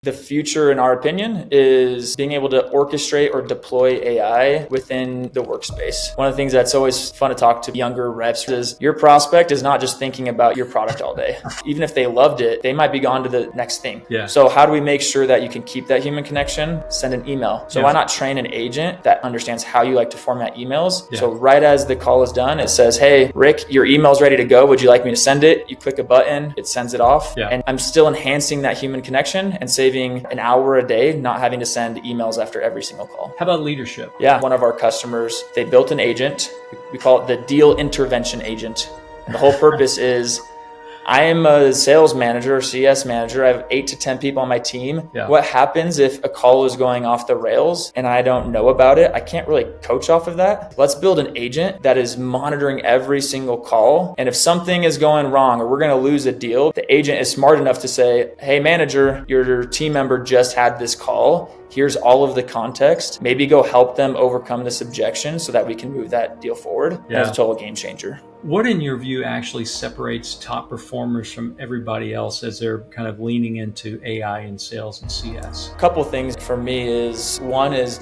The future, in our opinion, is being able to orchestrate or deploy AI within the workspace. One of the things that's always fun to talk to younger reps is your prospect is not just thinking about your product all day. Even if they loved it, they might be gone to the next thing. Yeah. So how do we make sure that you can keep that human connection? Send an email. So why not train an agent that understands how you like to format emails? Yeah. So right as the call is done, it says, hey, Rick, your email's ready to go. Would you like me to send it? You click a button, it sends it off. Yeah. And I'm still enhancing that human connection and saving an hour a day, not having to send emails after every single call. How about leadership? Yeah, one of our customers, they built an agent. We call it the deal intervention agent. And the whole purpose is, I am a sales manager or CS manager. I have 8 to 10 people on my team. Yeah. What happens if a call is going off the rails and I don't know about it? I can't really coach off of that. Let's build an agent that is monitoring every single call. And if something is going wrong or we're going to lose a deal, the agent is smart enough to say, hey, manager, your team member just had this call. Here's all of the context. Maybe go help them overcome this objection so that we can move that deal forward. Yeah. It's a total game changer. What, in your view, actually separates top performers from everybody else as they're kind of leaning into AI in sales and CS? A couple things for me is, one is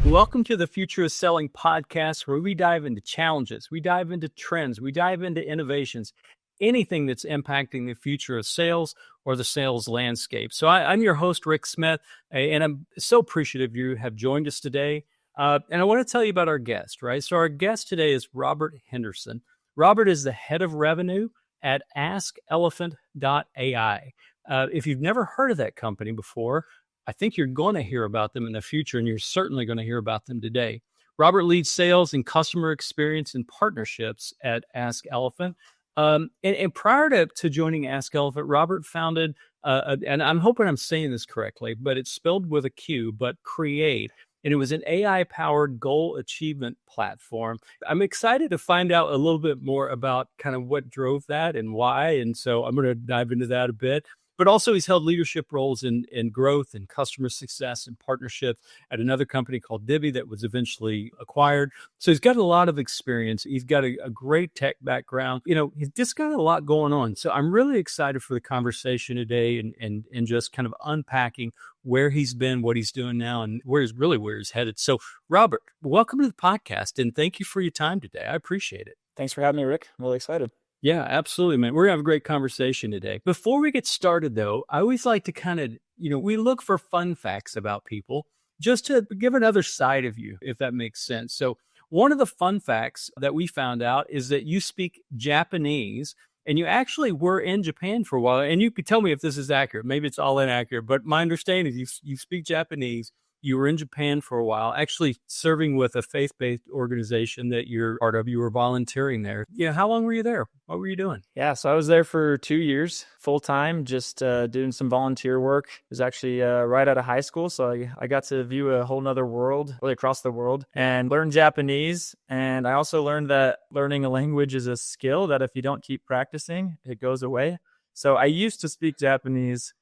Welcome to the Future of Selling podcast, where we dive into challenges, we dive into trends, we dive into innovations, anything that's impacting the future of sales or the sales landscape. So I'm your host, Rick Smith, and I'm so appreciative you have joined us today. And I want to tell you about our guest, right? So our guest today is Robert Henderson. Robert is the head of revenue at AskElephant.ai. If you've never heard of that company before, I think you're going to hear about them in the future, and you're certainly going to hear about them today. Robert leads sales and customer experience and partnerships at AskElephant. And prior to joining AskElephant, Robert founded, and I'm hoping I'm saying this correctly, but it's spelled with a Q, but Create. And it was an AI-powered goal achievement platform. I'm excited to find out a little bit more about kind of what drove that and why. And so I'm going to dive into that a bit. But also he's held leadership roles in growth and customer success and partnerships at another company called Divvy that was eventually acquired. So he's got a lot of experience. He's got a great tech background. You know, he's just got a lot going on. So I'm really excited for the conversation today and just kind of unpacking where he's been, what he's doing now, and where he's headed. So Robert, welcome to the podcast, and thank you for your time today. I appreciate it. Thanks for having me, Rick. I'm really excited. Yeah, absolutely, man. We're going to have a great conversation today. Before we get started, though, I always like to kind of, we look for fun facts about people just to give another side of you, if that makes sense. So one of the fun facts that we found out is that you speak Japanese, and you actually were in Japan for a while. And you could tell me if this is accurate. Maybe it's all inaccurate, but my understanding is you speak Japanese. You were in Japan for a while, actually serving with a faith-based organization that you're part of. You were volunteering there. How long were you there? What were you doing? Yeah, so I was there for 2 years, full-time, just doing some volunteer work. It was actually right out of high school, so I got to view a whole nother world, really across the world, and learn Japanese. And I also learned that learning a language is a skill that if you don't keep practicing, it goes away. So I used to speak Japanese.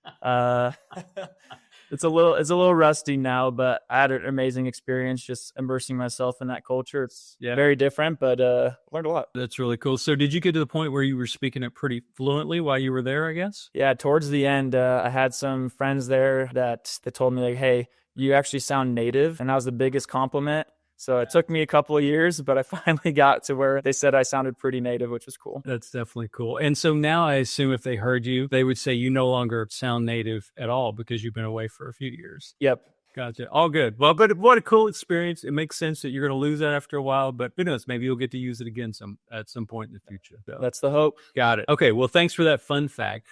It's a little rusty now, but I had an amazing experience just immersing myself in that culture. It's very different, but learned a lot. That's really cool. So did you get to the point where you were speaking it pretty fluently while you were there, I guess? Yeah, towards the end, I had some friends there that told me, like, hey, you actually sound native. And that was the biggest compliment. So it took me a couple of years, but I finally got to where they said I sounded pretty native, which was cool. That's definitely cool. And so now I assume if they heard you, they would say you no longer sound native at all because you've been away for a few years. Yep. Gotcha. All good. Well, but what a cool experience. It makes sense that you're going to lose that after a while, but who knows? Maybe you'll get to use it again at some point in the future. So. That's the hope. Got it. Okay. Well, thanks for that fun fact.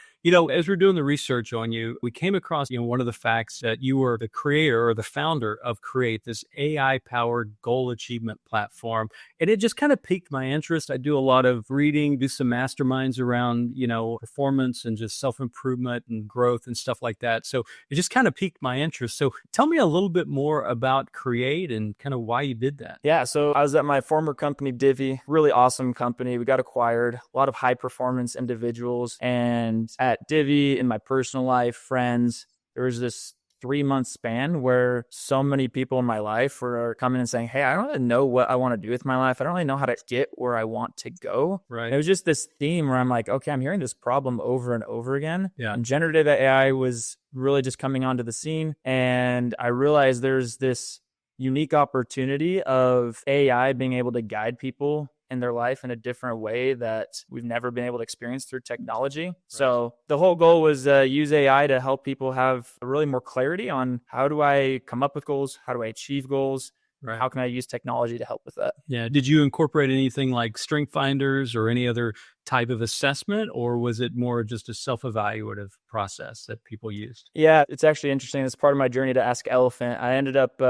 As we're doing the research on you, we came across, one of the facts that you were the creator or the founder of Create, this AI-powered goal achievement platform. And it just kind of piqued my interest. I do a lot of reading, do some masterminds around, performance and just self-improvement and growth and stuff like that. So it just kind of piqued my interest. So tell me a little bit more about Create and kind of why you did that. Yeah. So I was at my former company, Divvy, really awesome company. We got acquired, a lot of high performance individuals. And at Divvy, in my personal life, friends, there was this 3-month span where so many people in my life are coming and saying, hey, I don't really know what I want to do with my life. I don't really know how to get where I want to go. Right. And it was just this theme where I'm like, okay, I'm hearing this problem over and over again. Yeah. And generative AI was really just coming onto the scene. And I realized there's this unique opportunity of AI being able to guide people in their life in a different way that we've never been able to experience through technology. Right. So the whole goal was use AI to help people have really more clarity on how do I come up with goals? How do I achieve goals? Right. How can I use technology to help with that? Yeah. Did you incorporate anything like strength finders or any other type of assessment, or was it more just a self-evaluative process that people used? Yeah, it's actually interesting. It's part of my journey to AskElephant. I ended up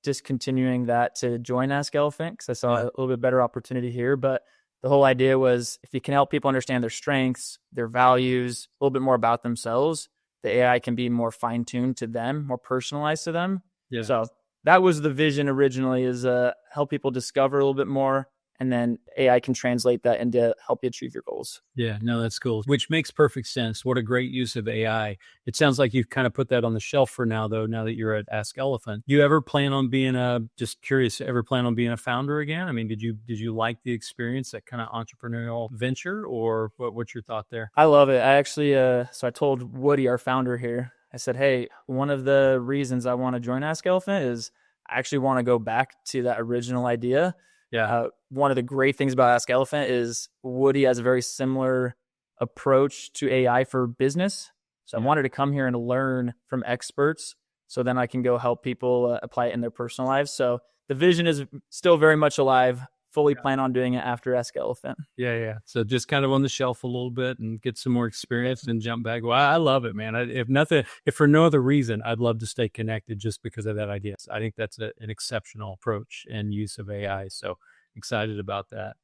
discontinuing that to join AskElephant because I saw a little bit better opportunity here. But the whole idea was if you can help people understand their strengths, their values, a little bit more about themselves, the AI can be more fine-tuned to them, more personalized to them. Yeah. So that was the vision originally, is help people discover a little bit more, and then AI can translate that into help you achieve your goals. Yeah, no, that's cool, which makes perfect sense. What a great use of AI. It sounds like you've kind of put that on the shelf for now, though, now that you're at AskElephant. You ever plan on being ever plan on being a founder again? I mean, did you like the experience, that kind of entrepreneurial venture, or what's your thought there? I love it. I actually, so I told Woody, our founder here, I said, hey, one of the reasons I want to join AskElephant is I actually want to go back to that original idea. Yeah. One of the great things about AskElephant is Woody has a very similar approach to AI for business. So I wanted to come here and learn from experts so then I can go help people apply it in their personal lives. So the vision is still very much alive. Fully plan on doing it after AskElephant. Yeah. So just kind of on the shelf a little bit and get some more experience and jump back. Well, I love it, man. If for no other reason, I'd love to stay connected just because of that idea. I think that's an exceptional approach and use of AI. So excited about that.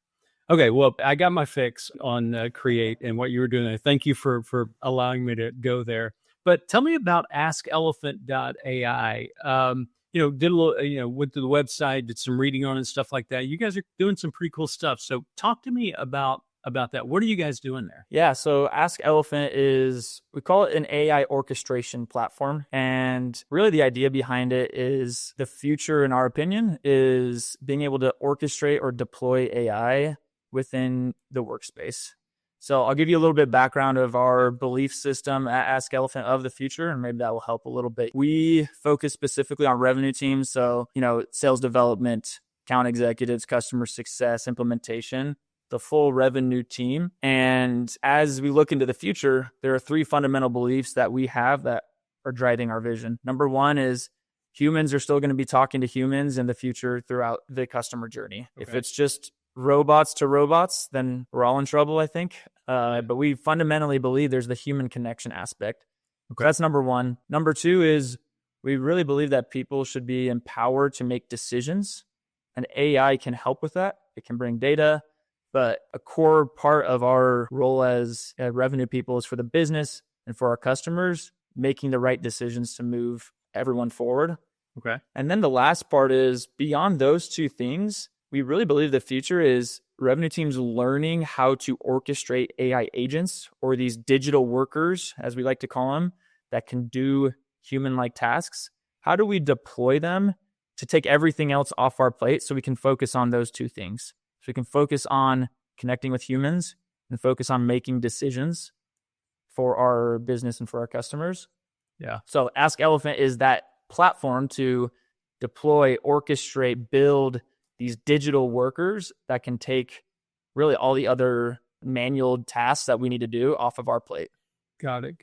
Okay, well, I got my fix on Create and what you were doing there. Thank you for allowing me to go there. But tell me about AskElephant.ai. Did a little, went to the website, did some reading on it and stuff like that. You guys are doing some pretty cool stuff. So talk to me about that. What are you guys doing there? Yeah, so AskElephant is, we call it an AI orchestration platform. And really the idea behind it is the future, in our opinion, is being able to orchestrate or deploy AI within the workspace. So I'll give you a little bit of background of our belief system at AskElephant of the future, and maybe that will help a little bit. We focus specifically on revenue teams. So, sales development, account executives, customer success, implementation, the full revenue team. And as we look into the future, there are 3 fundamental beliefs that we have that are driving our vision. Number 1 is humans are still going to be talking to humans in the future throughout the customer journey. Okay. If it's just robots to robots, then we're all in trouble, I think. But we fundamentally believe there's the human connection aspect. Okay. So that's number 1. Number 2 is we really believe that people should be empowered to make decisions, and AI can help with that. It can bring data, but a core part of our role as revenue people is for the business and for our customers, making the right decisions to move everyone forward. Okay. And then the last part is beyond those 2 things, we really believe the future is revenue teams learning how to orchestrate AI agents, or these digital workers, as we like to call them, that can do human-like tasks. How do we deploy them to take everything else off our plate so we can focus on those 2 things? So we can focus on connecting with humans and focus on making decisions for our business and for our customers. Yeah. So AskElephant is that platform to deploy, orchestrate, build these digital workers that can take really all the other manual tasks that we need to do off of our plate. Got it.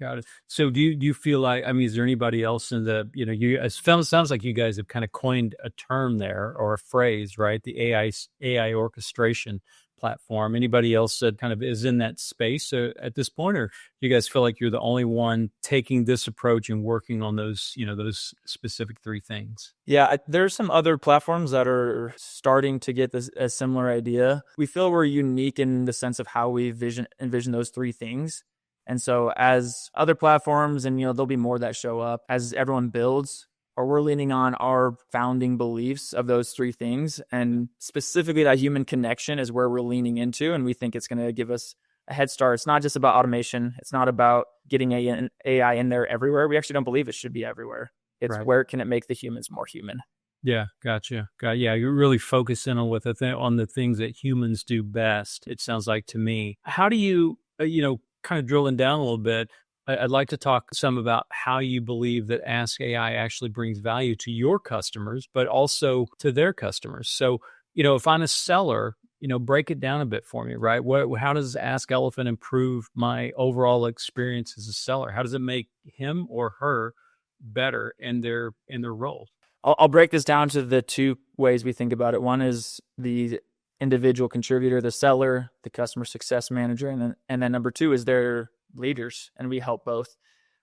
So do you feel like, is there anybody else in the, it sounds like you guys have kind of coined a term there, or a phrase, right? The AI orchestration platform. Anybody else that kind of is in that space at this point, or do you guys feel like you're the only one taking this approach and working on those, those specific 3 things? Yeah, there's some other platforms that are starting to get a similar idea. We feel we're unique in the sense of how we envision those 3 things. And so as other platforms, and there'll be more that show up as everyone builds, or we're leaning on our founding beliefs of those 3 things. And specifically that human connection is where we're leaning into. And we think it's going to give us a head start. It's not just about automation. It's not about getting AI in there everywhere. We actually don't believe it should be everywhere. It's Right. where can it make the humans more human? Yeah, gotcha. Yeah, you're really focusing on on the things that humans do best. It sounds like to me. How do you, kind of drilling down a little bit? I'd like to talk some about how you believe that Ask AI actually brings value to your customers, but also to their customers. So, if I'm a seller, break it down a bit for me, right? How does Ask Elephant improve my overall experience as a seller? How does it make him or her better in their role? I'll break this down to the two ways we think about it. One is the individual contributor, the seller, the customer success manager, and then number two is their leaders, and we help both.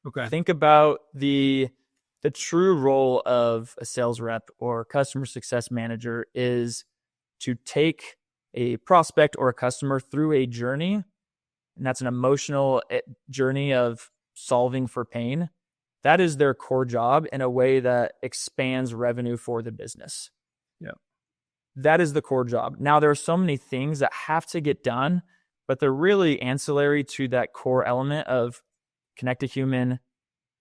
Okay. Think about the true role of a sales rep or customer success manager is to take a prospect or a customer through a journey, and that's an emotional journey of solving for pain. That is their core job in a way that expands revenue for the business. Yeah. That is the core job. Now, there are so many things that have to get done, but they're really ancillary to that core element of connect to human,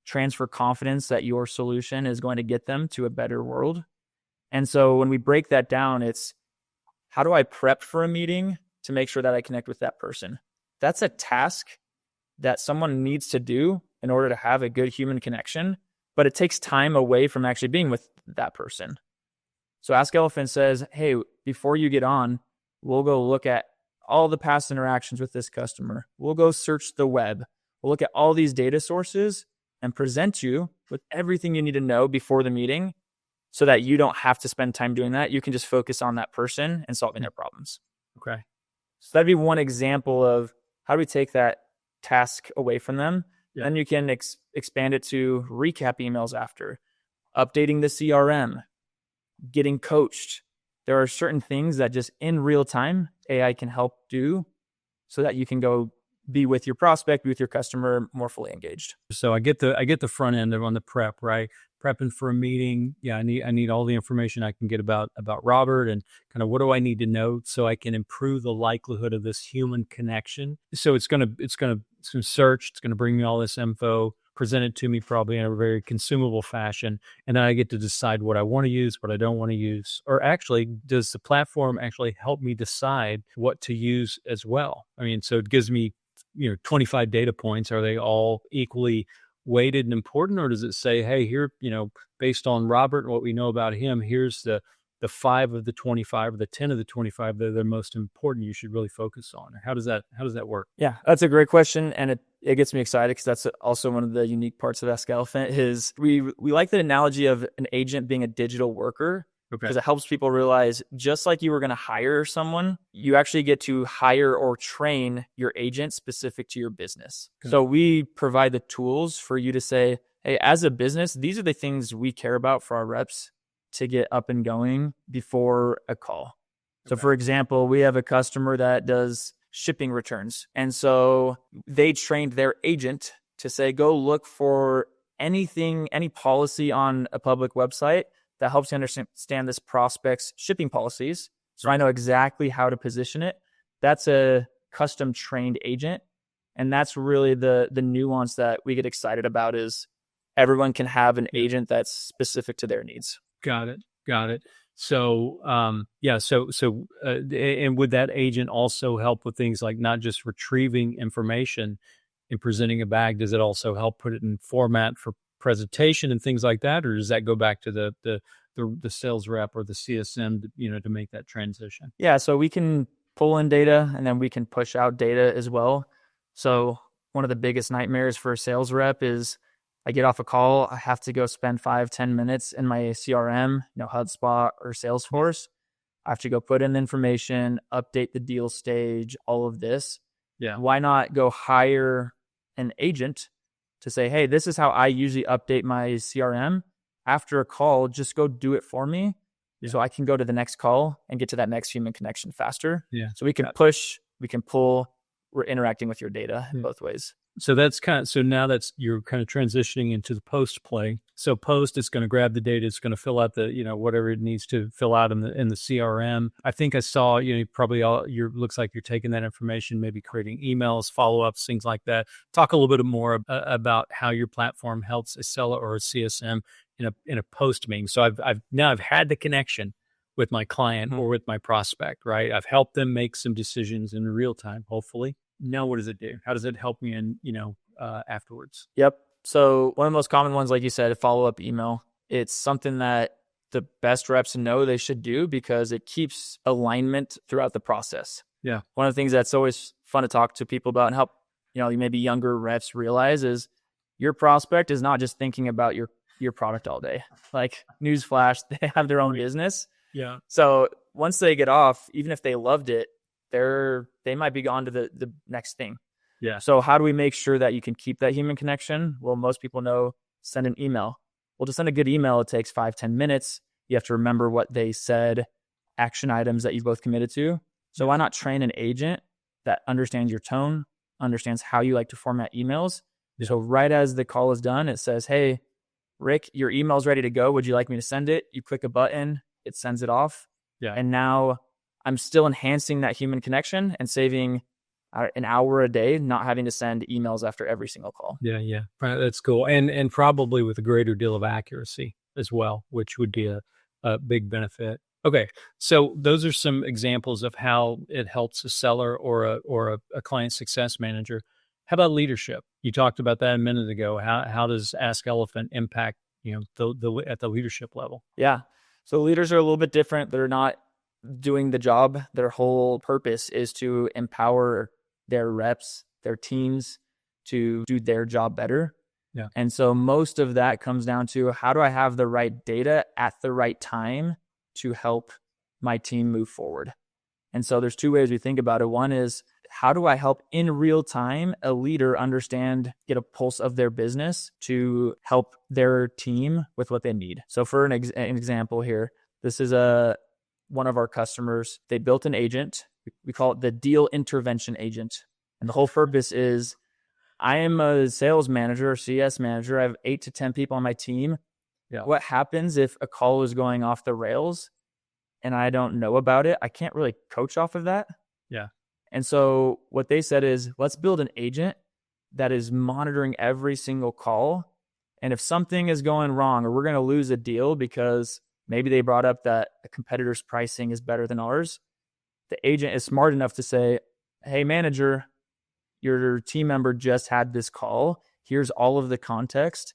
transfer confidence that your solution is going to get them to a better world. And so when we break that down, it's how do I prep for a meeting to make sure that I connect with that person? That's a task that someone needs to do in order to have a good human connection, but it takes time away from actually being with that person. So AskElephant says, hey, before you get on, we'll go look at all the past interactions with this customer. We'll go search the web. We'll look at all these data sources and present you with everything you need to know before the meeting so that you don't have to spend time doing that. You can just focus on that person and solving their problems. Okay. So that'd be one example of how do we take that task away from them. Yeah. Then you can expand it to recap emails after, updating the CRM, getting coached. There are certain things that just in real time AI can help do so that you can go be with your prospect, be with your customer more fully engaged. So I get the front end on the prep, right? Prepping for a meeting. Yeah, I need all the information I can get about Robert and kind of what do I need to know so I can improve the likelihood of this human connection. So it's gonna search, it's gonna bring me all this info, present it to me probably in a very consumable fashion, and then I get to decide what I want to use, what I don't want to use. Or actually, does the platform actually help me decide what to use as well? I mean, so it gives me 25 data points. Are they all equally weighted and important, or does it say, hey, here, based on Robert and what we know about him, here's the 5 of the 25 or the 10 of the 25 that are the most important you should really focus on? Or how does that work? Yeah, that's a great question, and it gets me excited because that's also one of the unique parts of AskElephant is we like the analogy of an agent being a digital worker. Okay. Because it helps people realize just like you were going to hire someone, you actually get to hire or train your agent specific to your business. Okay. So we provide the tools for you to say, hey, as a business, these are the things we care about for our reps to get up and going before a call. So for example, we have a customer that does shipping returns. And so they trained their agent to say, go look for any policy on a public website that helps you understand this prospect's shipping policies. So I know exactly how to position it. That's a custom trained agent. And that's really the nuance that we get excited about is everyone can have an agent that's specific to their needs. Got it. So, and would that agent also help with things like not just retrieving information and presenting a bag? Does it also help put it in format for presentation and things like that, or does that go back to the sales rep or the CSM to make that transition? Yeah, so we can pull in data and then we can push out data as well. So one of the biggest nightmares for a sales rep is I get off a call, I have to go spend 5-10 minutes in my CRM, HubSpot or Salesforce. I have to go put in the information, update the deal stage, all of this. Yeah. Why not go hire an agent to say, hey, this is how I usually update my CRM. After a call, just go do it for me so I can go to the next call and get to that next human connection faster. Yeah. So we can push, we can pull, we're interacting with your data in both ways. So that's so now you're kind of transitioning into the post play. So post is going to grab the data, it's going to fill out the, whatever it needs to fill out in the CRM. I think I saw, probably looks like you're taking that information, maybe creating emails, follow-ups, things like that. Talk a little bit more about how your platform helps a seller or a CSM in a post meeting. So I've had the connection with my client or with my prospect, right? I've helped them make some decisions in real time, hopefully. Now, what does it do? How does it help me afterwards? Yep. So one of the most common ones, like you said, a follow-up email. It's something that the best reps know they should do because it keeps alignment throughout the process. Yeah. One of the things that's always fun to talk to people about and help, maybe younger reps realize is your prospect is not just thinking about your product all day. Like newsflash, they have their own business. Yeah. So once they get off, even if they loved it, they might be on to the next thing. Yeah. So how do we make sure that you can keep that human connection? Well, most people know send an email. Well, to send a good email, it takes 5-10 minutes. You have to remember what they said, action items that you both committed to. So why not train an agent that understands your tone, understands how you like to format emails? Yeah. So right as the call is done, it says, hey, Rick, your email's ready to go. Would you like me to send it? You click a button, it sends it off. Yeah. And now I'm still enhancing that human connection and saving an hour a day, not having to send emails after every single call. Yeah. That's cool. And probably with a greater deal of accuracy as well, which would be a big benefit. Okay. So those are some examples of how it helps a seller or a client success manager. How about leadership? You talked about that a minute ago. How does AskElephant impact, the at the leadership level? Yeah. So leaders are a little bit different. They're not doing the job. Their whole purpose is to empower their reps, their teams to do their job better. Yeah. And so most of that comes down to how do I have the right data at the right time to help my team move forward? And so there's two ways we think about it. One is how do I help in real time a leader understand, get a pulse of their business to help their team with what they need? So for an example here, this is one of our customers. They built an agent. We call it the deal intervention agent. And the whole purpose is I am a sales manager or CS manager. I have 8 to 10 people on my team. Yeah. What happens if a call is going off the rails and I don't know about it? I can't really coach off of that. Yeah. And so what they said is, let's build an agent that is monitoring every single call. And if something is going wrong or we're going to lose a deal because maybe they brought up that a competitor's pricing is better than ours, the agent is smart enough to say, hey, manager, your team member just had this call. Here's all of the context.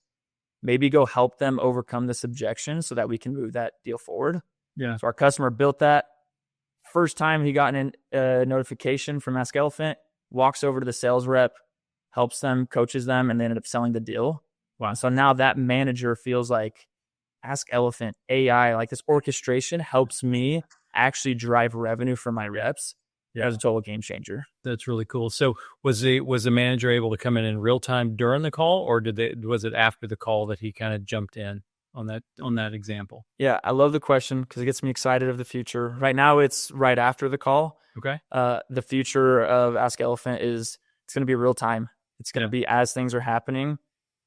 Maybe go help them overcome this objection so that we can move that deal forward. Yeah. So our customer built that. First time he got a notification from AskElephant, walks over to the sales rep, helps them, coaches them, and they ended up selling the deal. Wow. So now that manager feels like AskElephant, AI, like this orchestration helps me actually drive revenue for my reps. Yeah. That was a total game changer. That's really cool. So was the manager able to come in real time during the call, or was it after the call that he kind of jumped in on that example? Yeah, I love the question because it gets me excited of the future. Right now, it's right after the call. Okay. The future of AskElephant is it's going to be real time. It's going to be as things are happening.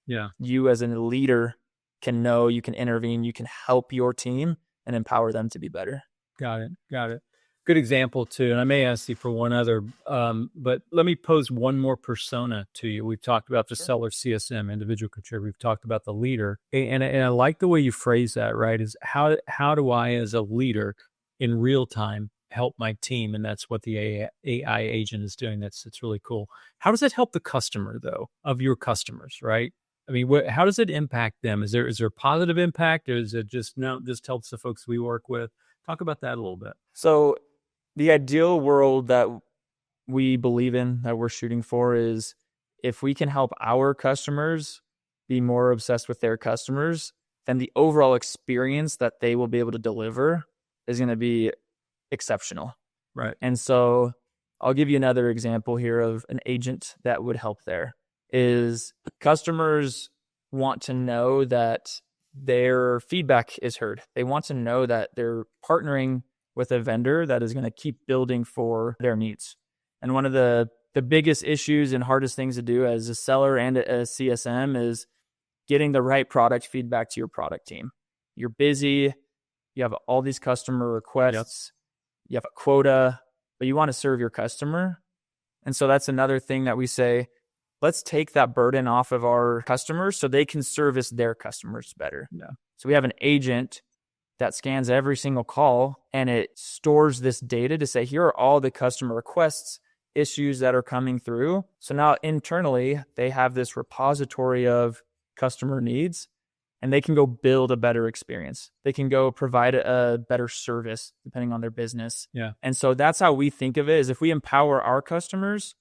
Yeah. You as a leader can know, you can intervene, you can help your team and empower them to be better. Got it. Good example too. And I may ask you for one other, but let me pose one more persona to you. We've talked about the seller CSM, individual contributor. We've talked about the leader. And I like the way you phrase that, right? Is how do I as a leader in real time help my team? And that's what the AI agent is doing. That's really cool. How does it help the customer though, of your customers, right? I mean, how does it impact them? Is there a positive impact, or is it just helps the folks we work with? Talk about that a little bit. So the ideal world that we believe in, that we're shooting for, is if we can help our customers be more obsessed with their customers, then the overall experience that they will be able to deliver is going to be exceptional. Right. And so I'll give you another example here of an agent that would help there. Is customers want to know that their feedback is heard. They want to know that they're partnering with a vendor that is going to keep building for their needs. And one of the the biggest issues and hardest things to do as a seller and a CSM is getting the right product feedback to your product team. You're busy. You have all these customer requests. You have a quota, but you want to serve your customer. And so that's another thing that we say, let's take that burden off of our customers so they can service their customers better. Yeah. So we have an agent that scans every single call and it stores this data to say, here are all the customer requests, issues that are coming through. So now internally, they have this repository of customer needs and they can go build a better experience. They can go provide a better service depending on their business. Yeah. And so that's how we think of it, is if we empower our customers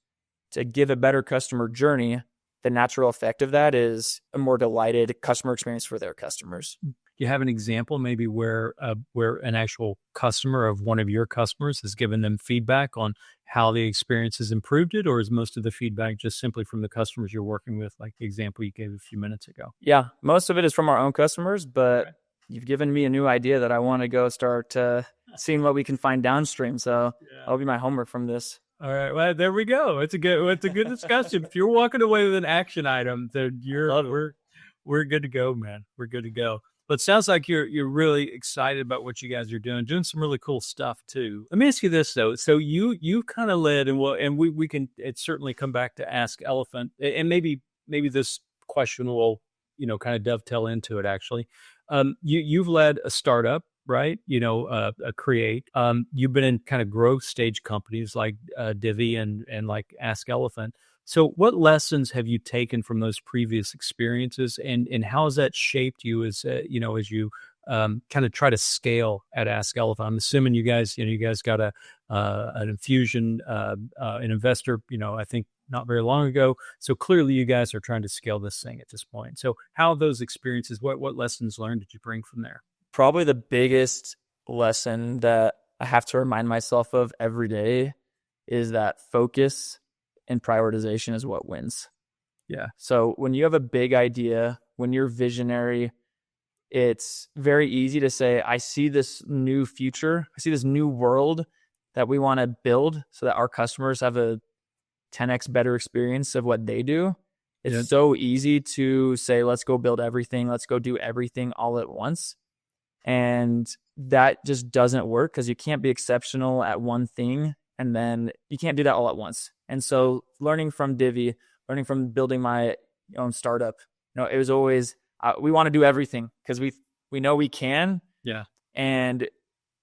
to give a better customer journey, the natural effect of that is a more delighted customer experience for their customers. You have an example maybe where an actual customer of one of your customers has given them feedback on how the experience has improved it, or is most of the feedback just simply from the customers you're working with, like the example you gave a few minutes ago? Yeah, most of it is from our own customers, but you've given me a new idea that I want to go start seeing what we can find downstream. So that'll be my homework from this. All right, well, there we go. It's a good discussion. If you're walking away with an action item, then we're good to go, man. We're good to go. But it sounds like you're really excited about what you guys are doing some really cool stuff too. Let me ask you this though. So you kind of led, and we can certainly come back to AskElephant, and maybe this question will kind of dovetail into it actually. You've led a startup, right? A Create. You've been in kind of growth stage companies like Divvy and like AskElephant. So what lessons have you taken from those previous experiences, and how has that shaped you as you kind of try to scale at AskElephant? I'm assuming you guys got an infusion, an investor, I think not very long ago. So clearly you guys are trying to scale this thing at this point. So how have those experiences, what lessons learned did you bring from there? Probably the biggest lesson that I have to remind myself of every day is that focus and prioritization is what wins. Yeah. So when you have a big idea, when you're visionary, it's very easy to say, I see this new future. I see this new world that we want to build so that our customers have a 10x better experience of what they do. It's so easy to say, let's go build everything. Let's go do everything all at once. And that just doesn't work because you can't be exceptional at one thing. And then you can't do that all at once. And so learning from Divvy, learning from building my own startup, it was always, we want to do everything because we know we can. Yeah. And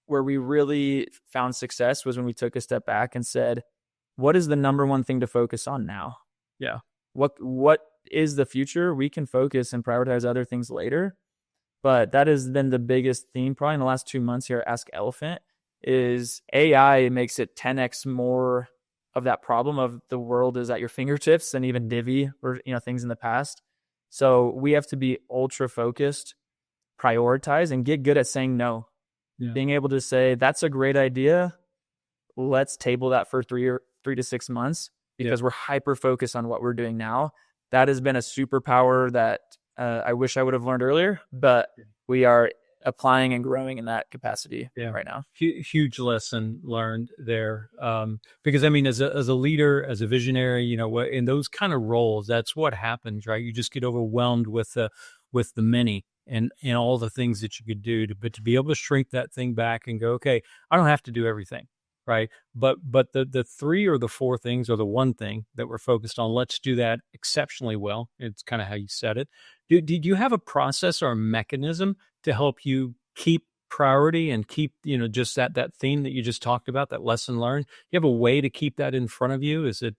where we really found success was when we took a step back and said, what is the number one thing to focus on now? Yeah. What is the future? We can focus and prioritize other things later. But that has been the biggest theme probably in the last 2 months here at AskElephant, is AI makes it 10x more of that problem of the world is at your fingertips than even Divvy or things in the past. So we have to be ultra focused, prioritize, and get good at saying no. Yeah. Being able to say, that's a great idea. Let's table that for 3 to 6 months because we're hyper focused on what we're doing now. That has been a superpower that I wish I would have learned earlier, but we are applying and growing in that capacity right now. Huge lesson learned there. Because I mean, as a leader, as a visionary, in those kind of roles, that's what happens, right? You just get overwhelmed with the many and all the things that you could do, but to be able to shrink that thing back and go, okay, I don't have to do everything. Right. But the 3 or the 4 things or the one thing that we're focused on, let's do that exceptionally well. It's kind of how you said it. Did you have a process or a mechanism to help you keep priority and keep, just that theme that you just talked about, that lesson learned? You have a way to keep that in front of you? Is it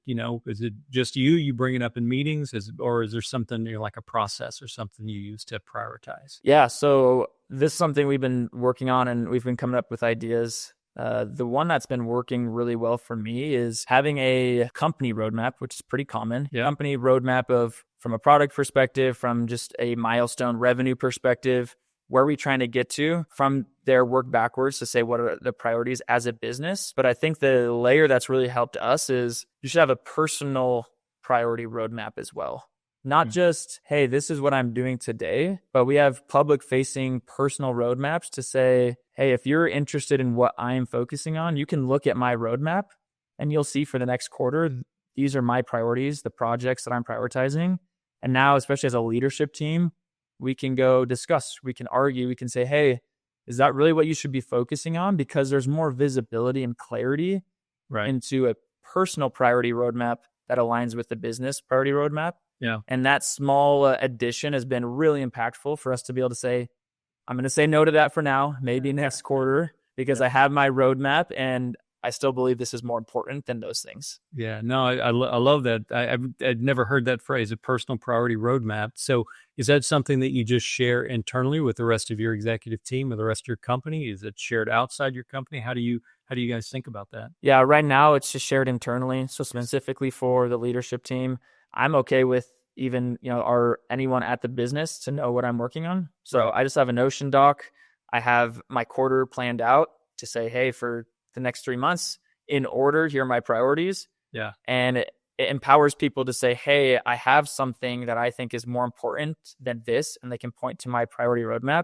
just you bring it up in meetings, or is there something like a process or something you use to prioritize? Yeah. So this is something we've been working on and we've been coming up with ideas. The one that's been working really well for me is having a company roadmap, which is pretty common. Yeah. Company roadmap from a product perspective, from just a milestone revenue perspective, where are we trying to get to? From there, work backwards to say what are the priorities as a business. But I think the layer that's really helped us is you should have a personal priority roadmap as well. Not just, hey, this is what I'm doing today, but we have public-facing personal roadmaps to say, hey, if you're interested in what I'm focusing on, you can look at my roadmap and you'll see for the next quarter, these are my priorities, the projects that I'm prioritizing. And now, especially as a leadership team, we can go discuss, we can argue, we can say, hey, is that really what you should be focusing on? Because there's more visibility and clarity into a personal priority roadmap that aligns with the business priority roadmap. Yeah. And that small addition has been really impactful for us to be able to say, I'm going to say no to that for now, maybe next quarter, because I have my roadmap and I still believe this is more important than those things. Yeah, no, I love that. I'd never heard that phrase, a personal priority roadmap. So is that something that you just share internally with the rest of your executive team or the rest of your company? Is it shared outside your company? How do you guys think about that? Yeah, right now it's just shared internally. So specifically for the leadership team, I'm okay with even, anyone at the business to know what I'm working on. So I just have a Notion doc. I have my quarter planned out to say, hey, for the next 3 months in order, here are my priorities. Yeah. And it empowers people to say, hey, I have something that I think is more important than this, and they can point to my priority roadmap,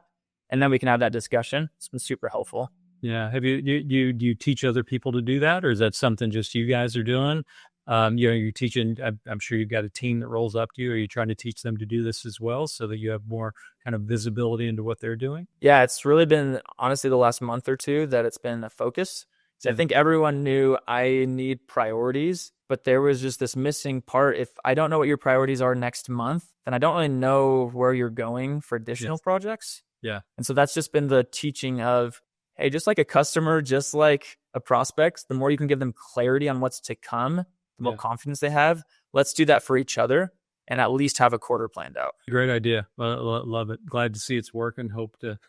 and then we can have that discussion. It's been super helpful. Yeah. Have do you teach other people to do that, or is that something just you guys are doing? You're teaching, I'm sure you've got a team that rolls up to you. Are you trying to teach them to do this as well so that you have more kind of visibility into what they're doing? Yeah, it's really been, honestly, the last month or two that it's been a focus. So I think everyone knew I need priorities, but there was just this missing part. If I don't know what your priorities are next month, then I don't really know where you're going for additional projects. Yeah. And so that's just been the teaching of, hey, just like a customer, just like a prospect, the more you can give them clarity on what's to come, the more confidence they have. Let's do that for each other and at least have a quarter planned out. Great idea. Love it. Glad to see it's working. Hope to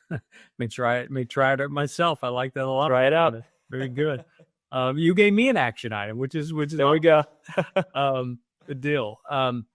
may try it myself. I like that a lot. Try it out. Very good. You gave me an action item, which is there we go. Good deal.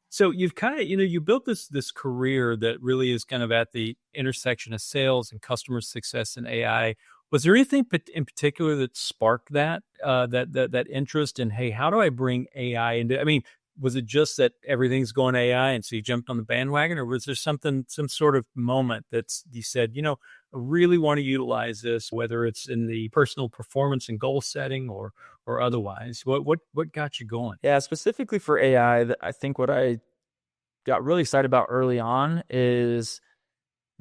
So you've kind of, you built this career that really is kind of at the intersection of sales and customer success and AI. Was there anything in particular that sparked that interest in, hey, how do I bring AI into? I mean, was it just that everything's going AI and so you jumped on the bandwagon, or was there some sort of moment that you said, I really want to utilize this, whether it's in the personal performance and goal setting or otherwise? What got you going? Yeah, specifically for AI, I think what I got really excited about early on is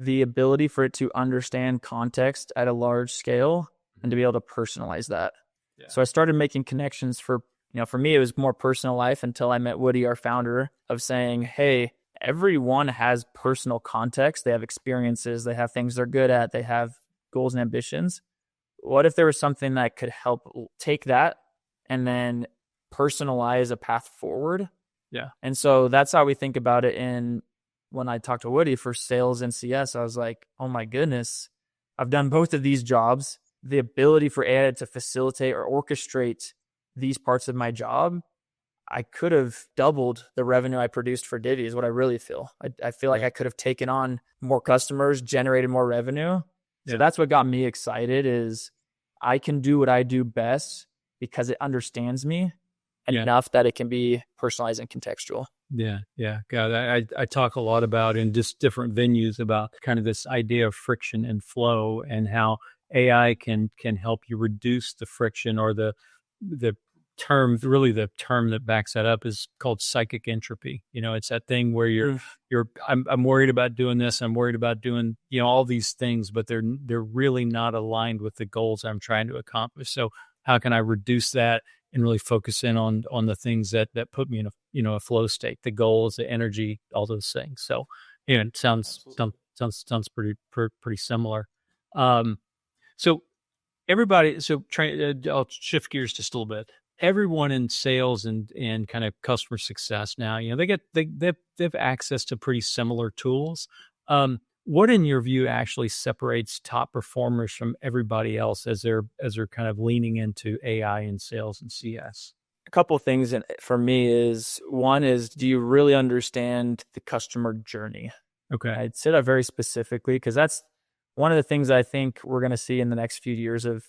the ability for it to understand context at a large scale and to be able to personalize that. Yeah. So I started making connections for me, it was more personal life until I met Woody, our founder, of saying, hey, everyone has personal context. They have experiences. They have things they're good at. They have goals and ambitions. What if there was something that could help take that and then personalize a path forward? Yeah. And so that's how we think about it. When I talked to Woody for sales and CS, I was like, oh my goodness, I've done both of these jobs. The ability for AI to facilitate or orchestrate these parts of my job, I could have doubled the revenue I produced for Divvy is what I really feel. I feel like I could have taken on more customers, generated more revenue. So that's what got me excited is I can do what I do best because it understands me enough that it can be personalized and contextual. Yeah. God, I talk a lot about in just different venues about kind of this idea of friction and flow and how AI can help you reduce the friction, or the term that backs that up is called psychic entropy. It's that thing where I'm worried about doing this, I'm worried about doing, all these things, but they're really not aligned with the goals I'm trying to accomplish. So how can I reduce that and really focus in on the things that put me in a flow state, the goals, the energy, all those things. So it sounds pretty similar. So I'll shift gears just a little bit. Everyone in sales and kind of customer success now, they have access to pretty similar tools. What in your view actually separates top performers from everybody else as they're kind of leaning into AI in sales and CS? A couple of things for me is, one is, do you really understand the customer journey? Okay. I'd say that very specifically because that's one of the things I think we're going to see in the next few years of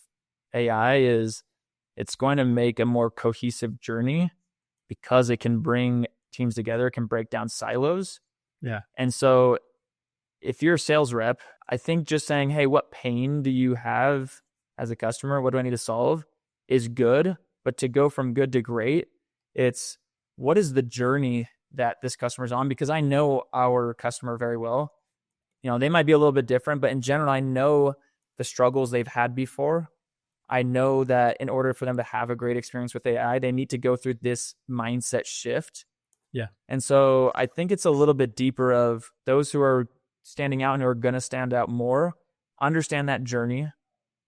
AI is it's going to make a more cohesive journey because it can bring teams together, it can break down silos. Yeah. And so if you're a sales rep, I think just saying, hey, what pain do you have as a customer? What do I need to solve is good. But to go from good to great, it's what is the journey that this customer's on? Because I know our customer very well. They might be a little bit different, but in general, I know the struggles they've had before. I know that in order for them to have a great experience with AI, they need to go through this mindset shift. Yeah. And so I think it's a little bit deeper of those who are standing out and who are going to stand out more, understand that journey,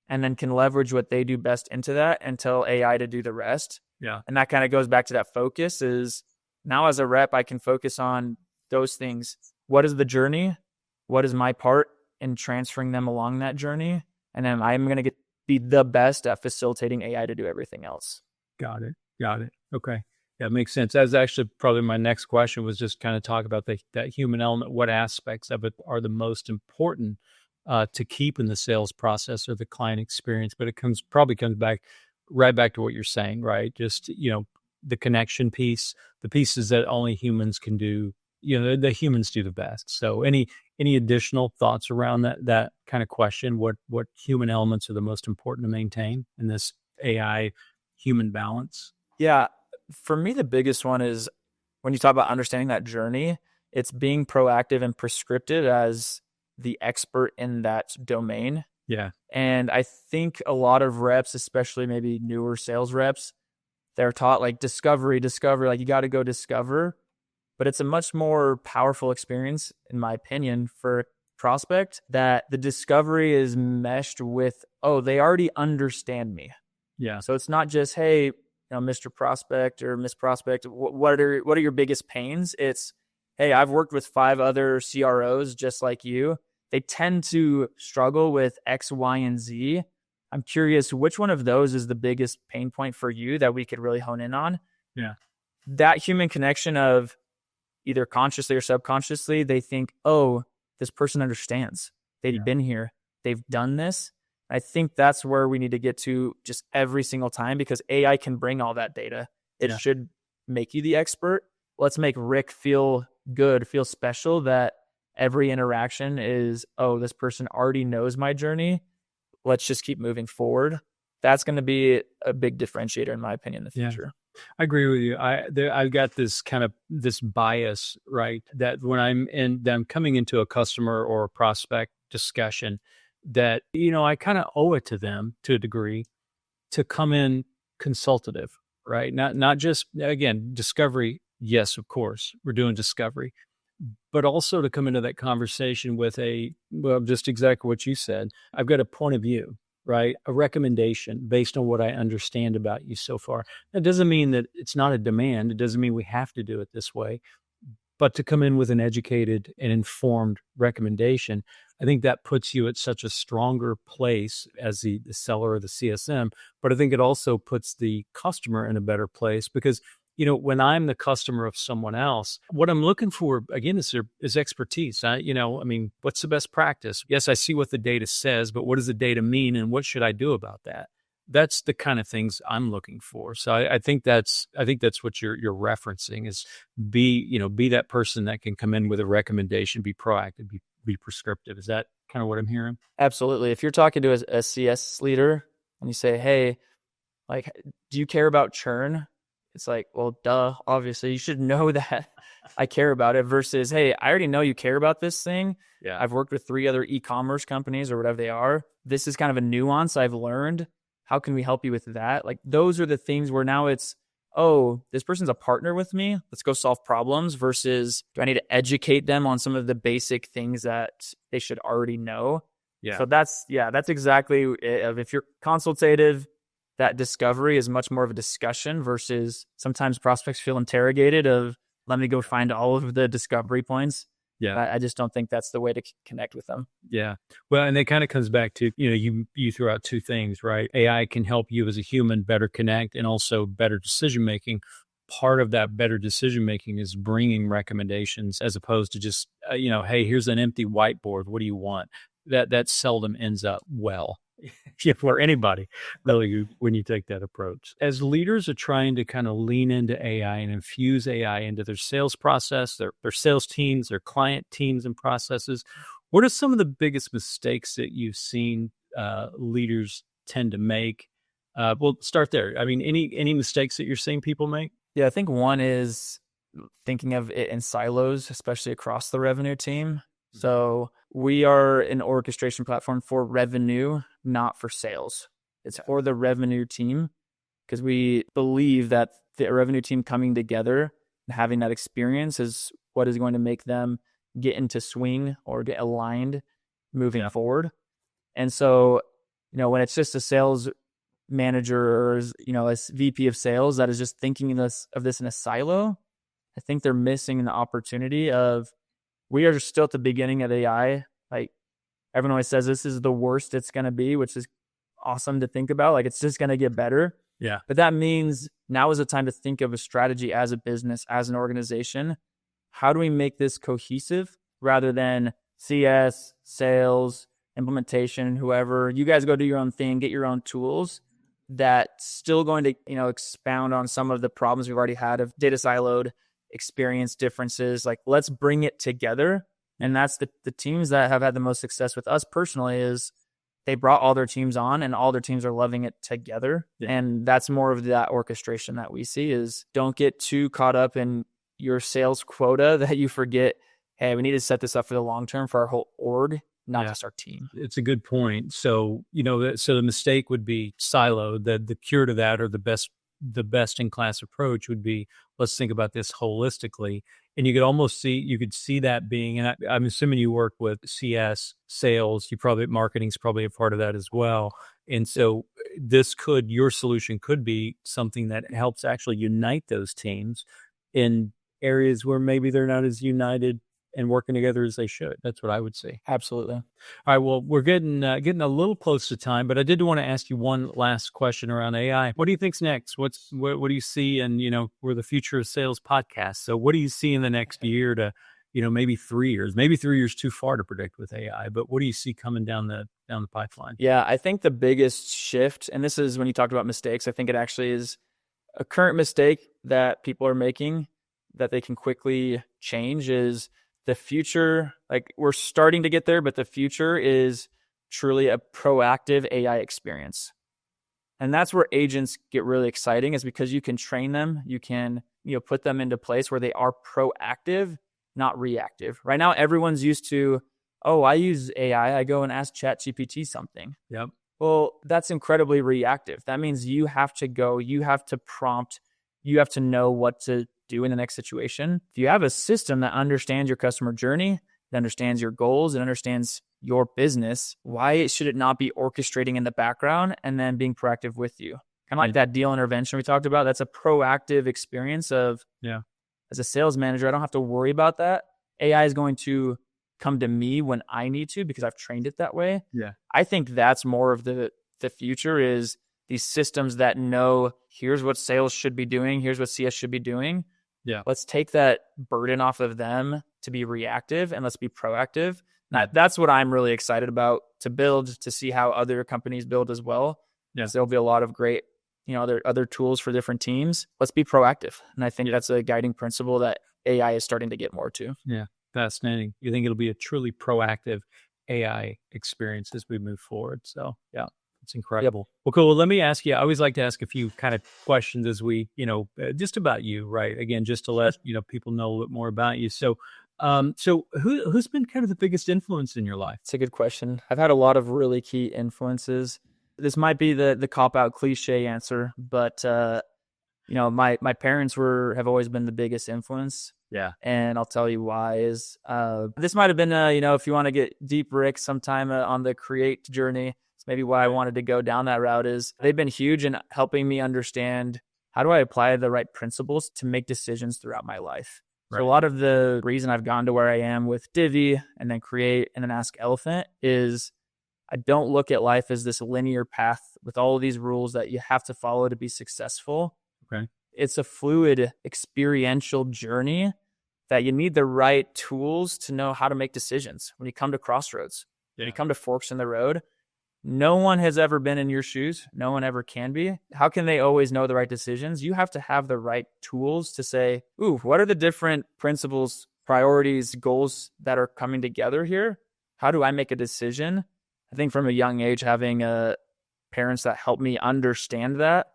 and then can leverage what they do best into that and tell AI to do the rest. Yeah. And that kind of goes back to that focus is now as a rep, I can focus on those things. What is the journey? What is my part in transferring them along that journey? And then I'm going to be the best at facilitating AI to do everything else. Got it. Okay. Yeah, it makes sense. That's actually probably my next question, was just kind of talk about that human element. What aspects of it are the most important to keep in the sales process or the client experience? But it probably comes back right back to what you're saying, right? Just, the connection piece, the pieces that only humans can do, the humans do the best. So any additional thoughts around that kind of question? What human elements are the most important to maintain in this AI human balance? Yeah. For me, the biggest one is when you talk about understanding that journey, it's being proactive and prescriptive as the expert in that domain. Yeah. And I think a lot of reps, especially maybe newer sales reps, they're taught like discovery, like you got to go discover. But it's a much more powerful experience, in my opinion, for prospect that the discovery is meshed with, they already understand me. Yeah. So it's not just, hey, Mr. Prospect or Miss Prospect, what are your biggest pains? It's, hey, I've worked with 5 other CROs just like you. They tend to struggle with X, Y, and Z. I'm curious, which one of those is the biggest pain point for you that we could really hone in on? Yeah. That human connection of either consciously or subconsciously, they think, this person understands. They've been here. They've done this. I think that's where we need to get to just every single time, because AI can bring all that data. It should make you the expert. Let's make Rick feel good, feel special that every interaction is, this person already knows my journey. Let's just keep moving forward. That's going to be a big differentiator, in my opinion, in the future. I agree with you. I've got this bias, right? That when I'm coming into a customer or a prospect discussion, that, I kind of owe it to them to a degree to come in consultative, right? Not just, again, discovery. Yes, of course, we're doing discovery, but also to come into that conversation with just exactly what you said. I've got a point of view, right? A recommendation based on what I understand about you so far. That doesn't mean that it's not a demand. It doesn't mean we have to do it this way, but to come in with an educated and informed recommendation, I think that puts you at such a stronger place as the seller or the CSM. But I think it also puts the customer in a better place, because when I'm the customer of someone else, what I'm looking for, again, is expertise. What's the best practice? Yes, I see what the data says, but what does the data mean, and what should I do about that? That's the kind of things I'm looking for. So I think that's what you're referencing is be that person that can come in with a recommendation, be proactive, be prescriptive. Is that kind of what I'm hearing? Absolutely. If you're talking to a CS leader and you say, hey, like, do you care about churn? It's like, well, duh, obviously you should know that I care about it, versus, hey, I already know you care about this thing. Yeah. I've worked with 3 other e-commerce companies or whatever they are. This is kind of a nuance I've learned. How can we help you with that? Like, those are the things where now it's, this person's a partner with me. Let's go solve problems, versus do I need to educate them on some of the basic things that they should already know? Yeah. So that's exactly it. If you're consultative, that discovery is much more of a discussion, versus sometimes prospects feel interrogated of, let me go find all of the discovery points. Yeah. I just don't think that's the way to connect with them. Yeah. Well, and it kind of comes back to, you threw out 2 things, right? AI can help you as a human better connect, and also better decision-making. Part of that better decision-making is bringing recommendations, as opposed to just, hey, here's an empty whiteboard. What do you want? That seldom ends up well. For anybody, really, when you take that approach. As leaders are trying to kind of lean into AI and infuse AI into their sales process, their sales teams, their client teams and processes, what are some of the biggest mistakes that you've seen leaders tend to make? We'll start there. Any mistakes that you're seeing people make? Yeah, I think one is thinking of it in silos, especially across the revenue team. So we are an orchestration platform for revenue, not for sales. It's for the revenue team because we believe that the revenue team coming together and having that experience is what is going to make them get into swing or get aligned moving forward. And so, when it's just a sales manager or, a VP of sales that is just thinking of this in a silo, I think they're missing the opportunity of, we are still at the beginning of AI. Like everyone always says, this is the worst it's going to be, which is awesome to think about. Like it's just going to get better. Yeah. But that means now is the time to think of a strategy as a business, as an organization. How do we make this cohesive rather than CS, sales, implementation, whoever? You guys go do your own thing, get your own tools that's still going to, expound on some of the problems we've already had of data siloed, experience differences. Like let's bring it together. And that's the teams that have had the most success with us personally is they brought all their teams on and all their teams are loving it together. Yeah. And that's more of that orchestration that we see is don't get too caught up in your sales quota that you forget, hey, we need to set this up for the long term for our whole org, not just our team. It's a good point. So, so the mistake would be siloed. The cure to that, or the best in class approach would be, let's think about this holistically. And you could see that being, and I'm assuming you work with CS, sales, marketing's probably a part of that as well. And so your solution could be something that helps actually unite those teams in areas where maybe they're not as united and working together as they should. That's what I would say. Absolutely. All right. Well, we're getting a little close to time, but I did want to ask you one last question around AI. What do you think's next? What do you see? And we're the Future of Sales podcast. So what do you see in the next year to, maybe 3 years? Maybe 3 years too far to predict with AI, but what do you see coming down the pipeline? Yeah, I think the biggest shift, and this is when you talked about mistakes, I think it actually is a current mistake that people are making that they can quickly change is the future. Like we're starting to get there, but the future is truly a proactive AI experience. And that's where agents get really exciting, is because you can train them, you can, put them into place where they are proactive, not reactive. Right now, everyone's used to, I use AI, I go and ask ChatGPT something. Yep. Well, that's incredibly reactive. That means you have to go, you have to prompt, you have to know what to do in the next situation. If you have a system that understands your customer journey, that understands your goals, and understands your business, why should it not be orchestrating in the background and then being proactive with you? Kind of like that deal intervention we talked about. That's a proactive experience of, as a sales manager, I don't have to worry about that. AI is going to come to me when I need to because I've trained it that way. Yeah. I think that's more of the future, is these systems that know, here's what sales should be doing, here's what CS should be doing. Yeah. Let's take that burden off of them to be reactive and let's be proactive. Now, that's what I'm really excited about to build, to see how other companies build as well. Yeah. There'll be a lot of great, other tools for different teams. Let's be proactive. And I think that's a guiding principle that AI is starting to get more to. Yeah. Fascinating. You think it'll be a truly proactive AI experience as we move forward. So yeah. It's incredible. Yep. Well, cool. Well, let me ask you, I always like to ask a few kind of questions as we, just about you, right? Again, just to let, people know a little bit more about you. So, who's been kind of the biggest influence in your life? It's a good question. I've had a lot of really key influences. This might be the cop-out cliche answer, but, my parents have always been the biggest influence. Yeah. And I'll tell you why is, this might've been, if you want to get deep, Rick, sometime on the create journey, maybe why I wanted to go down that route is they've been huge in helping me understand, how do I apply the right principles to make decisions throughout my life? Right. So a lot of the reason I've gone to where I am with Divvy and then Create and then AskElephant is I don't look at life as this linear path with all of these rules that you have to follow to be successful. Okay. It's a fluid experiential journey that you need the right tools to know how to make decisions when you come to crossroads, when you come to forks in the road. No one has ever been in your shoes. No one ever can be. How can they always know the right decisions? You have to have the right tools to say, what are the different principles, priorities, goals that are coming together here? How do I make a decision? I think from a young age, having parents that help me understand that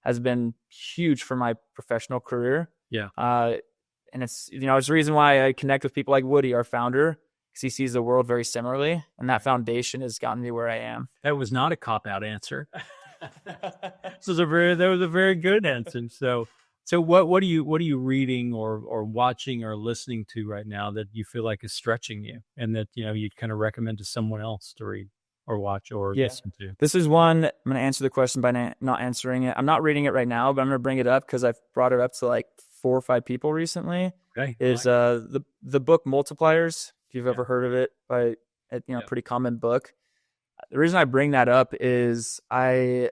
has been huge for my professional career. Yeah. And it's, it's the reason why I connect with people like Woody, our founder, because he sees the world very similarly. And that foundation has gotten me where I am. That was not a cop-out answer. That was a very good answer. So what are you reading or watching or listening to right now that you feel like is stretching you, and that you'd kind of recommend to someone else to read or watch or listen to? This is one, I'm going to answer the question by not answering it. I'm not reading it right now, but I'm going to bring it up because I've brought it up to like 4 or 5 people recently. Okay. Is the book Multipliers, if you've ever heard of it, pretty common book. The reason I bring that up is I've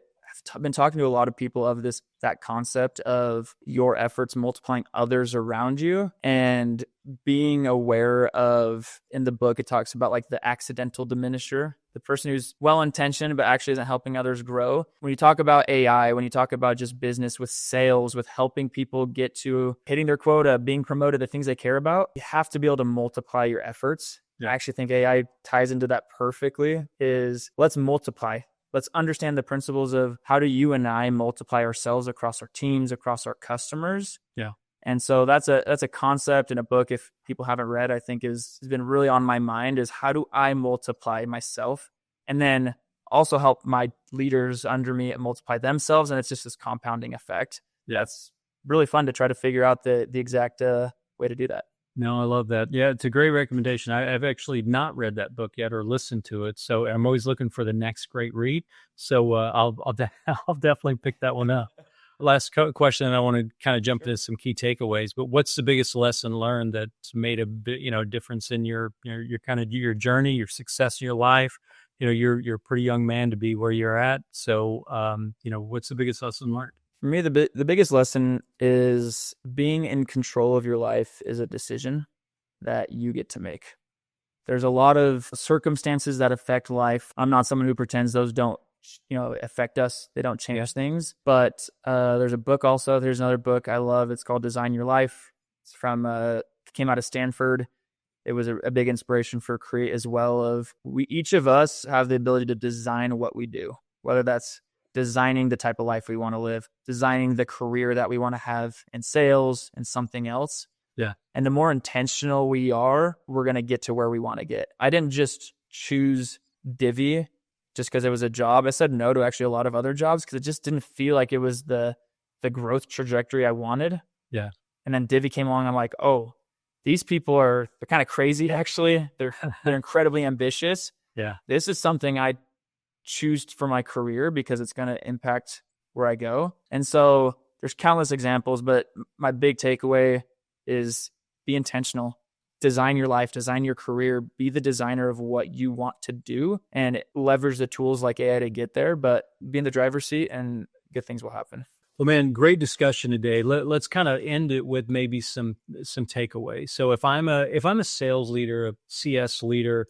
been talking to a lot of people of that concept of your efforts multiplying others around you, and being aware of, in the book, it talks about like the accidental diminisher, the person who's well-intentioned but actually isn't helping others grow. When you talk about AI, when you talk about just business with sales, with helping people get to hitting their quota, being promoted, the things they care about, you have to be able to multiply your efforts. Yeah. I actually think AI ties into that perfectly. Is let's multiply. Let's understand the principles of how do you and I multiply ourselves across our teams, across our customers. Yeah. And so that's a concept in a book, if people haven't read, I think has been really on my mind, is how do I multiply myself, and then also help my leaders under me multiply themselves. And it's just this compounding effect. Yeah. That's really fun to try to figure out the exact way to do that. No, I love that. Yeah, it's a great recommendation. I've actually not read that book yet or listened to it, so I'm always looking for the next great read. So I'll definitely pick that one up. Last question, and I want to kind of jump into some key takeaways. But what's the biggest lesson learned that's made a bit, difference in your kind of your journey, your success in your life? You're a pretty young man to be where you're at. So what's the biggest lesson learned? For me, the biggest lesson is being in control of your life is a decision that you get to make. There's a lot of circumstances that affect life. I'm not someone who pretends those don't, affect us. They don't change things. But there's a book also. There's another book I love. It's called Design Your Life. It's came out of Stanford. It was a big inspiration for Create as well. Each of us have the ability to design what we do, whether that's designing the type of life we want to live, designing the career that we want to have in sales and something else. Yeah. And the more intentional we are, we're going to get to where we want to get. I didn't just choose Divvy just because it was a job. I said no to actually a lot of other jobs because it just didn't feel like it was the growth trajectory I wanted. Yeah. And then Divvy came along. I'm like, oh, these people they're kind of crazy actually. They're incredibly ambitious. Yeah. This is something I choose for my career because it's going to impact where I go. And so there's countless examples, but my big takeaway is be intentional. Design your life, design your career, be the designer of what you want to do, and leverage the tools like AI to get there, but be in the driver's seat and good things will happen. Well, man, great discussion today. Let's kind of end it with maybe some takeaways. So if I'm a sales leader, a CS leader,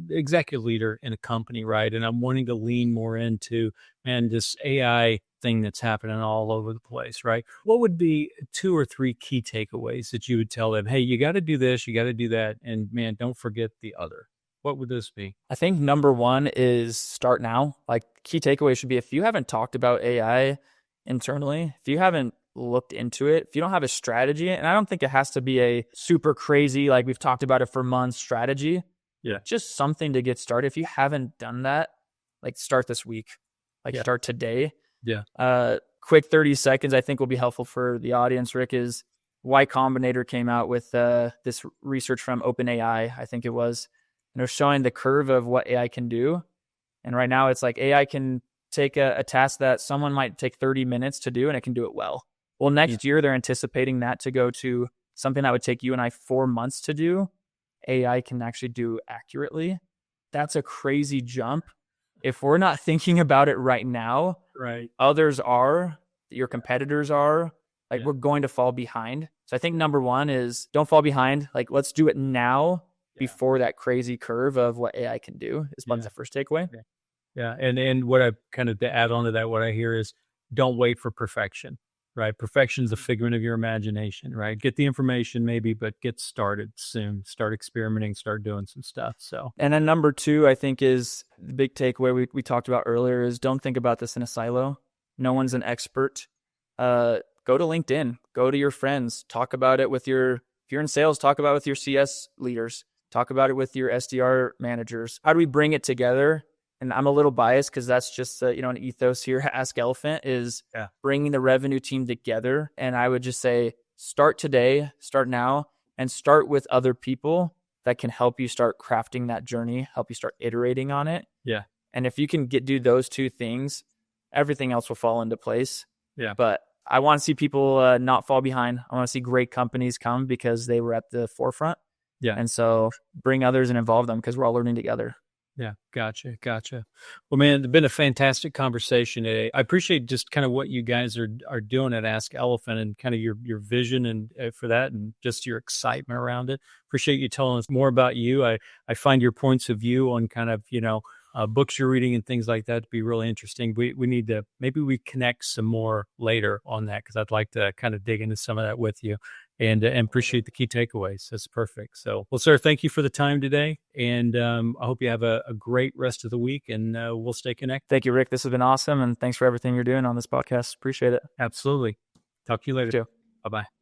executive leader in a company, right, and I'm wanting to lean more into this AI thing that's happening all over the place, right? What would be 2 or 3 key takeaways that you would tell them? Hey, you got to do this, you got to do that, and man, don't forget the other. What would this be? I think number 1 is start now. Like, key takeaway should be, if you haven't talked about AI internally, if you haven't looked into it, if you don't have a strategy, and I don't think it has to be a super crazy, like we've talked about it for months, strategy. Yeah. Just something to get started. If you haven't done that, like start this week, start today. Yeah. Quick 30 seconds, I think will be helpful for the audience, Rick, is Y Combinator came out with this research from OpenAI, I think it was, and they're showing the curve of what AI can do. And right now it's like AI can take a task that someone might take 30 minutes to do, and it can do it well. Well, next year they're anticipating that to go to something that would take you and I 4 months to do. AI can actually do accurately. That's a crazy jump. If we're not thinking about it right now, right, others are, your competitors are, we're going to fall behind. So I think number 1 is don't fall behind. Like, let's do it now before that crazy curve of what AI can do is the first takeaway. Yeah. And what I kind of, to add on to that, what I hear is don't wait for perfection. Right. Perfection is a figment of your imagination, right? Get the information maybe, but get started soon. Start experimenting, start doing some stuff. So, and then number 2, I think, is the big takeaway we talked about earlier is don't think about this in a silo. No one's an expert. Go to LinkedIn, go to your friends, talk about it with if you're in sales, talk about it with your CS leaders, talk about it with your SDR managers. How do we bring it together? And I'm a little biased because that's just an ethos here at AskElephant is bringing the revenue team together. And I would just say, start today, start now, and start with other people that can help you start crafting that journey, help you start iterating on it. Yeah. And if you can do those two things, everything else will fall into place. Yeah. But I want to see people not fall behind. I want to see great companies come because they were at the forefront. Yeah. And so bring others and involve them because we're all learning together. Yeah. Gotcha. Well, man, it's been a fantastic conversation today. I appreciate just kind of what you guys are doing at AskElephant and kind of your vision and for that and just your excitement around it. Appreciate you telling us more about you. I find your points of view on kind of, books you're reading and things like that to be really interesting. We need to, maybe we connect some more later on that because I'd like to kind of dig into some of that with you and appreciate the key takeaways. That's perfect. So, well, sir, thank you for the time today. And I hope you have a great rest of the week and we'll stay connected. Thank you, Rick. This has been awesome. And thanks for everything you're doing on this podcast. Appreciate it. Absolutely. Talk to you later. You too. Bye-bye.